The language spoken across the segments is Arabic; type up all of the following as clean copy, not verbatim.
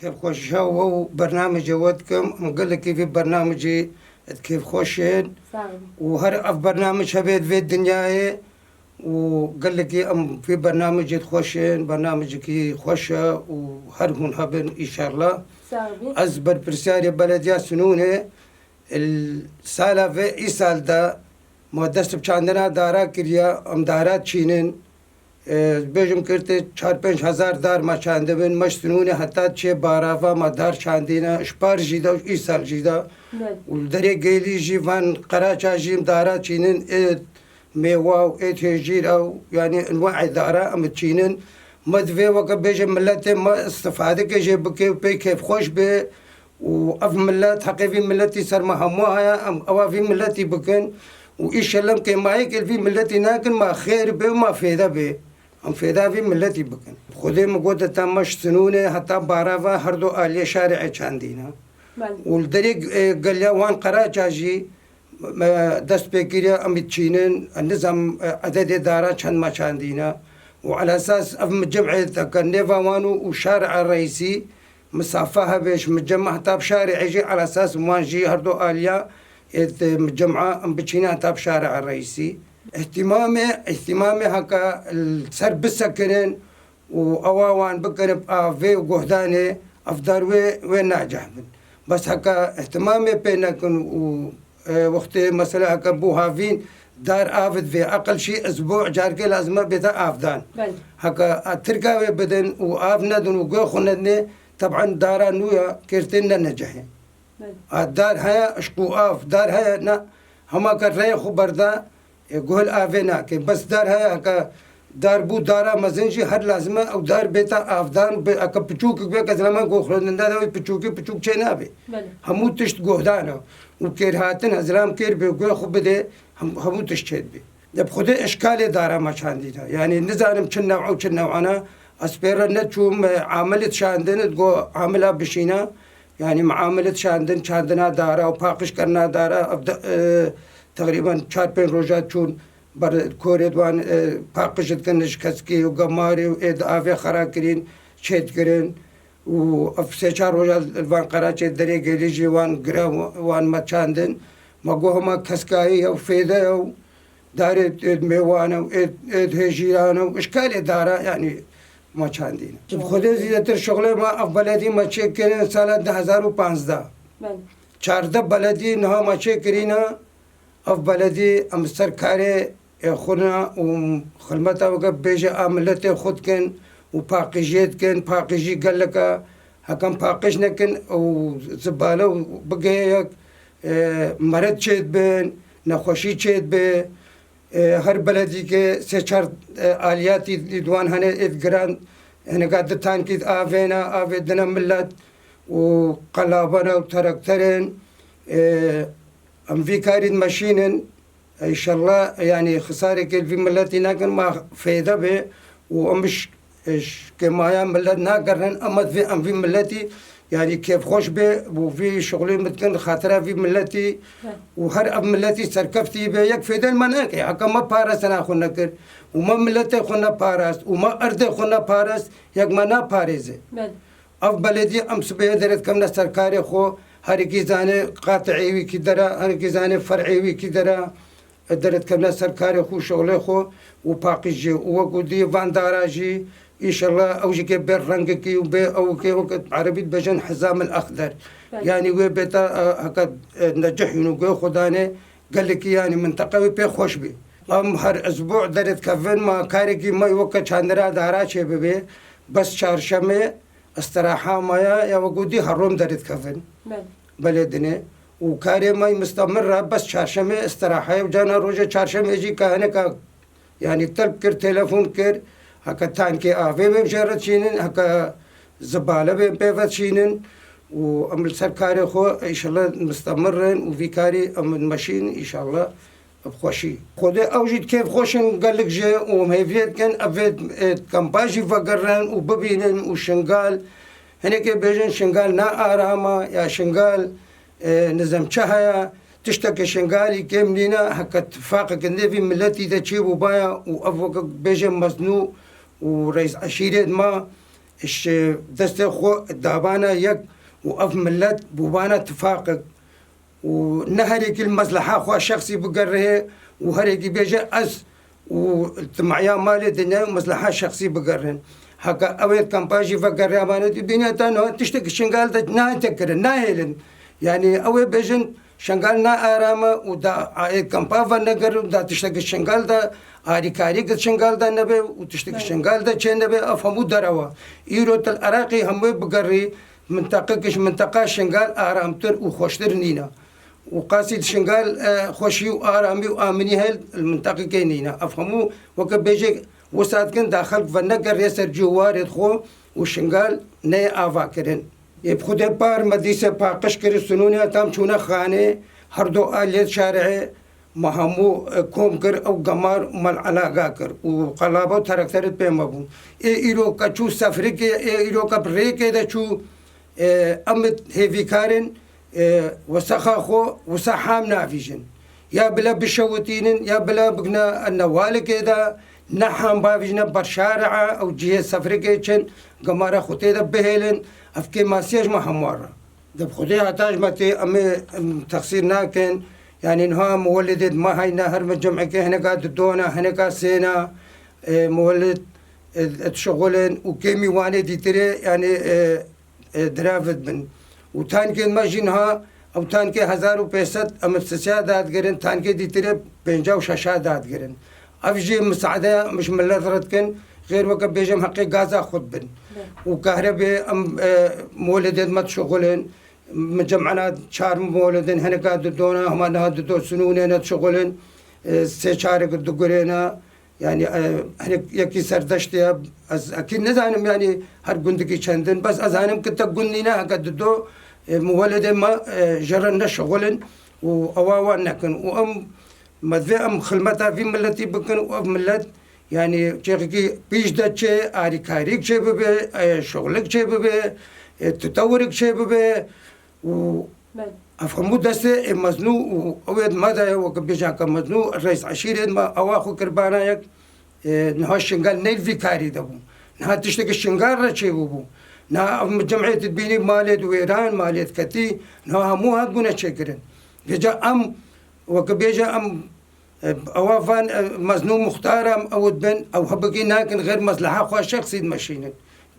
كيف خوش هو برنامج ودكم مقول لك كيف برنامجي كيف خوشين وهر برنامج هبيت في الدنيا وقال لك في برنامج خوشين برنامجك خوشة وهر هون هبن إن شاء الله أزبر برسالة بلديا سنونة السالة في إيسال دا مدست بچاندنا دارا كريا ام دارات چينن بيجم كرت 4-5 هزار دار ما چاندبن مشتنونه حتى چه بارافا ما دار چاندينا اشبار جيدا إيسال جيدا والدري قيلي جيفان قراچا جيم دارا چينن ميواو هجير يعني انواع دارا ام چينن مدفي وك بيجم ملت ما استفاده كجي بكي بي كيف خوش بي وأف ملت حقيقي ملتي سر مهموها ام اوافي ملتي بكن وإيش لم كما هيك في ملتي ناكن ما خير به وما فيدا به أم فيدا في ملتي بكن خذي مقودة تمش سنونة حتى بارافا هردو آلية شارع چاندينا والدريق قال لي وان قراچاجي دست بكيريا أم تشينن النظام عدد دارا چند ما چاندينا وعلى أساس أف مجمع كان نيفا وانو وشارع الرئيسي مسافها بيش مجمع حتى بشارع يجي على أساس وانجي هردو آلية مجمعة بتشينا تاب شارع الرئيسي اهتمامي هكا السر بالسكنين وأواوان بكرب في وقهداني أفضل وين ناجح بس هكا اهتمامي بينكن وقت مثلا هكا بوهافين دار آفد في أقل شيء أسبوع جاركي لازم بيتا آفدان هكا تركاوي بدن وآفندن وقوخندن طبعا دارا نويا كيرتين نجحين الدار هيا اشكو آف دار هيا نا هما كرري خبر دا يقول آفينا كي بس دار هيا هكا دار بو دارا مزنجي هر لازمة أو دار بيتا آفدان أكا بچوك بيكا زلمان قو خلوندن دا دوي بچوك چه نابي همو تشت قهدانا وكير هاتن هزلام كير بيقول خب بده همو تشت چهد بي دب خده اشكال دارا ما چاندينا يعني نزانم چن نوع و چن نوعنا اسبيرا نتشوم عاملت شاندن تقو عاملها بشينا يعني معاملة شاندنا دارا وباقش كرنا دارا تقريبا 4-5 روجات شون بر كوريد وان باقشت كنش كسكي وقماري وإيد آفي خراكرين شيد كرين وفي 4 روجات الوان قراتش دري قيليجي وان قرا وان ما شاندن ما قوهما كسكاي وفيدا وداري إيد ميوانا وإيد هجيرانا وإشكالي دارا يعني ما چاندین خودی زیادتر شغل ما بلدی ما چک کردن سال 2015 14 بلدی نه ما چک کردیم بلدی ام سرکاری خونا و خدمت وقت بیش عملت خود کن و پاکیجیت کن پاکیجی گلکا هکم پاکیج نکن و زباله بگه مرد چید بین نخوشی چید به هر بلدی که 3-4 آلیاتی دوان هنه ادگران هنه قد تانکید آوینا آویدنا ملت و قلابنا و ترکترین ام في كارد ماشينن ان شاء الله يعني خساره كل في ملتي ناكن ما فايده به ومش كما ملت ناكرن اما في ام في ملتي يعني كيف خوش به وفي شغلي متكن خاطره في ملتي وهر اب ملتي سركفتي به يك فيدن مناك هكا ما بارس انا خونا كر وما ملتي خونا بارس وما ارض خونا بارس يك منا باريزه اف بلدي ام سبه درت كم سركاري خو هر کی زانه قاطعی وی کی درا هر کی زانه فرعی وی کی درا درت کنا سرکار خو شغله خو و پاکیجی و گودی وانداراجی ان شاء الله اوجي كي بالرنگ كي وبي او كي وقت عربي بجن حزام الاخضر يعني وي بيتا هكا نجح ونقول خدانه قال لك يعني منطقه بي خوش بي ام هر اسبوع درت كفن ما كاركي ما وقت چاندرا دارا چه بي بس چهارشنبه استراحه ما يا وجودي هروم درت كفن بلدنا وكاري ما مستمرة بس چهارشنبه استراحه وجانا روجه چهارشنبه يجي كهنه کا يعني طلب كر تليفون كر هكا تانكي آفي بمشارت شينن هكا زبالة بمبيفت شينن وعمل سركاري خو إن شاء الله مستمرين وفي كاري أمن ماشين إن شاء الله بخوشي خودي أوجد كيف خوشن قال لك جي ومهيفيت كان أفيد كمباجي فقرن وببينن وشنقال هناك بيجن شنقال نا آراما يا شنقال نظام شهايا تشتكي شنقالي كم لنا هكا اتفاق كندي في ملتي تشيب وبايا وأفوق بيجن مزنوق ورئيس عشيرة ما إيش دست خو دابانا يك وأف ملت بوبانا تفاقق ونهريك المصلحة خو شخصي بقره وهريك بيجي أز ومعيا مال الدنيا ومصلحة شخصي بقرن هكا أويت كامباجي فقر أمانة الدنيا تانو تشتكي شنقال ده ناهي ناهيلن يعني أوي بيجن شنقال نا آرامة ودا كامبافا نقر ودا تشتكي شنقال ده آري كاري قد شنقال ده نبي وتشتكي شنقال ده چه نبي أفهمو دروا إيروت العراقي هموي بقري منطقة شنقال آرامتر وخوشتر نينا وقاصد شنقال خوشي وآرامي وآمني هل المنطقة كينينا أفهمو وكبيجي وساد كن داخل فنقر يسر جوار خو وشنقال ني آفاكرن يبخد بار مديسة باقش كري سنوني تام چونا خانه هر دو آليت شارعي مهمو كوم كر او قمار مال علاقا كر وقلابو تركترت بيما بون ايرو كچو سفرك ايرو كبريك دا چو امت هيفي كارن وسخا خو وسحام نافيجن يا بلا بشوتينن يا بلا بقنا النوالك دا نحن بافجنا برشارعة أو جهة سفريكيشن قمارة خطيدة بهيلن أفكي ماسيج ما هموارة دب خطيها تاج متي أمي تقصير ناكن يعني إنها مولدت ما هاي نهر مجمع كي هنكا دونا هنكا سينا مولد تشغلن وكيمي واني ديتري يعني درافت بن وتان كي ماجينها أو تان كي 1500 أمستسيا داد قرن تان كي ديتري 56 داد قرن أفجي مساعدة مش من لذرتكن غير وقت بيجم حقي غازا خد بن وكهرباء أم مولدين ما تشغلين مجمعنا شار مولدين هنا قاعد دونا هم أنا دو سنونين تشغلين سيشارك الدقورينا يعني هنا يكي سردشتي أكيد نزانم يعني هر قندكي چندن بس أزانم كنت قندينا قد دو مولدين ما جرنا شغلين وأواوا نكن وأم مدفع أم خلمتها في ملتي بكن وأف ملت يعني شيخي بيش دا شيء آري كاريك شيء ببي شغلك شيء ببي تطورك شيء ببي و أفهمو دسته مزنو وأويد ماذا وكبيجان كمزنو الرئيس عشيرة ما أواخو كربانا يك نها الشنغال نيل في كاري دبو نها تشتكي الشنغال رشي ببو نها جمعية تبيني ماليت ويران ماليت كتي نها مو هادبونا شكرن بيجا أم وكبيجا أم أوافان مزنو مختارم أو بن أو هبقي ناكن غير مصلحة خوا شخصي مشينن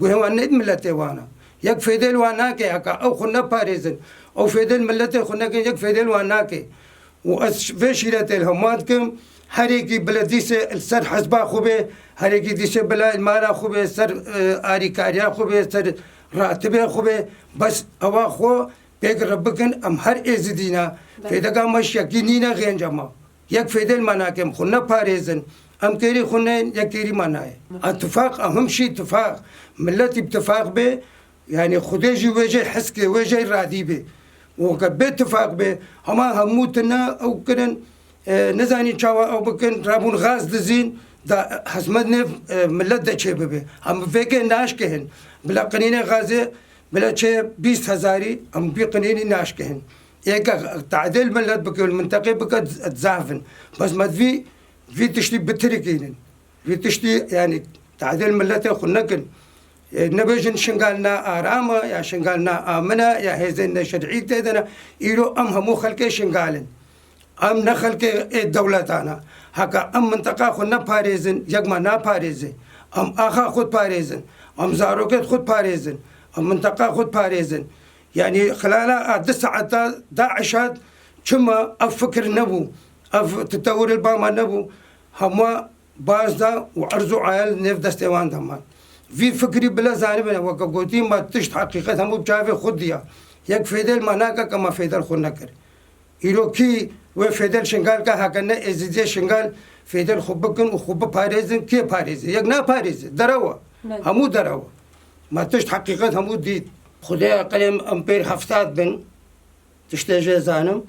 قوي ند ملتي وانا يك فيدل واناكي هكا أو خنا باريزن أو فيدل ملتي خنا كن يك فيدل واناكي وأس فيشيلة الهماتكم هريكي بلديسة السر حسبا خوبه هريكي ديسة بلا المالا خوبه سر آري كاريا خوبه سر راتبه خوبه بس أوا خو بيك ربكن أم هر إزدينا فيدقا مش يكينينا غين جمع يك فيدل مناكم خنا باريزن أم كيري خنين يكيري مناي اتفاق أهم شيء اتفاق ملتي باتفاق به يعني خديجي وجه حسكي وجه رادي به وكبه اتفاق به هما هموتنا أو كرن نزاني شاوا أو بكن رابون غاز دزين دا حسمدنا ملت دا شيء به هم فيك ناش كهن بلا قنينة غازة بلا شيء 20,000 أم بيقنيني ناش كهن إيكا تعديل ملت بك المنطقة بك تزافن بس ما في تشتي بتركين في تشتي يعني تعديل ملت خنكن نبيجن شنقالنا آرامة يا شنقالنا آمنة يا هزين شرعي تيدنا إيرو أم همو خلقي شنقالن أم نخلقي الدولة تانا هكا أم منطقة خنا باريزن يقما نا باريزن أم آخا خود باريزن أم زاروكت خود باريزن أم منطقة خود باريزن يعني خلال 10 ساعات داعشات كما أفكر نبو أف تطور الباما نبو هما بازدا وعرضوا عيال نف دستوان دمان في فكري بلا زانبنا وكقولتي ما تشت حقيقة همو بجافي خديا يك فيدل مناكا كما فيدل خنكر إيروكي وفيدل شنغال كا هكذا إزدي شنغال فيدل خبكن وخب باريزن كي باريزن يك نا باريزن دروا همو دروا ما تشت حقيقة همو ديد خديا قلم أمبير هفتات بن تشتاجي زانم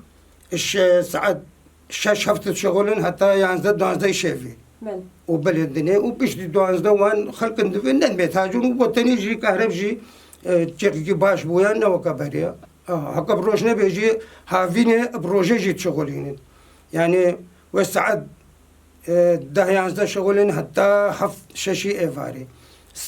إش ساعات شاش هفتة شغلن حتى ينزل 12 شافي وبلد الدنيا وبيش دي 12 وان خلق ندفن بيتاجون وطني جي كهرب جي تشكي باش بويانا وكبريا هكا بروجنا بيجي هافيني بروجي جي تشغلين يعني وساعات 10 11 شغلن حتى هفت شاشي إيفاري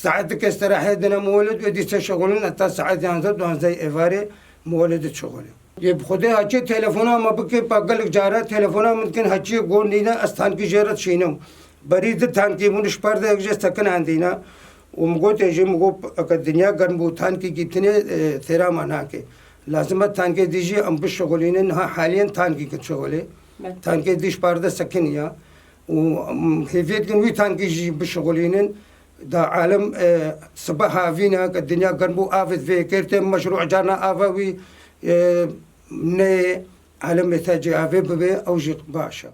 ساعتك استراحة دنا مولد ودي تشغلون أنت ساعات ينزل دوان زي إفاري مولد شغله يب خده هاتشي تلفونا ما بكي باقلك جارة تلفونا ممكن هاتشي قول نينا أستان کی جارت شينو بريد تان کی منش پرده اگجه سكن عندنا ومقول تيجي مقول الدنيا قرنبو تان کی كتني ثيرا مانا كي لازم تان کی ديجي أم بشغلين إنها حاليا تان کی كتشغله تان کی ديش پرده سكنيا وهيفيت كنوي تان کی جي بشغلين دا عالم صباحا فينا الدنيا قرنبو آفت في كيرتم مشروع جانا آفاوي ne alem metaci ave bebe avcık başa.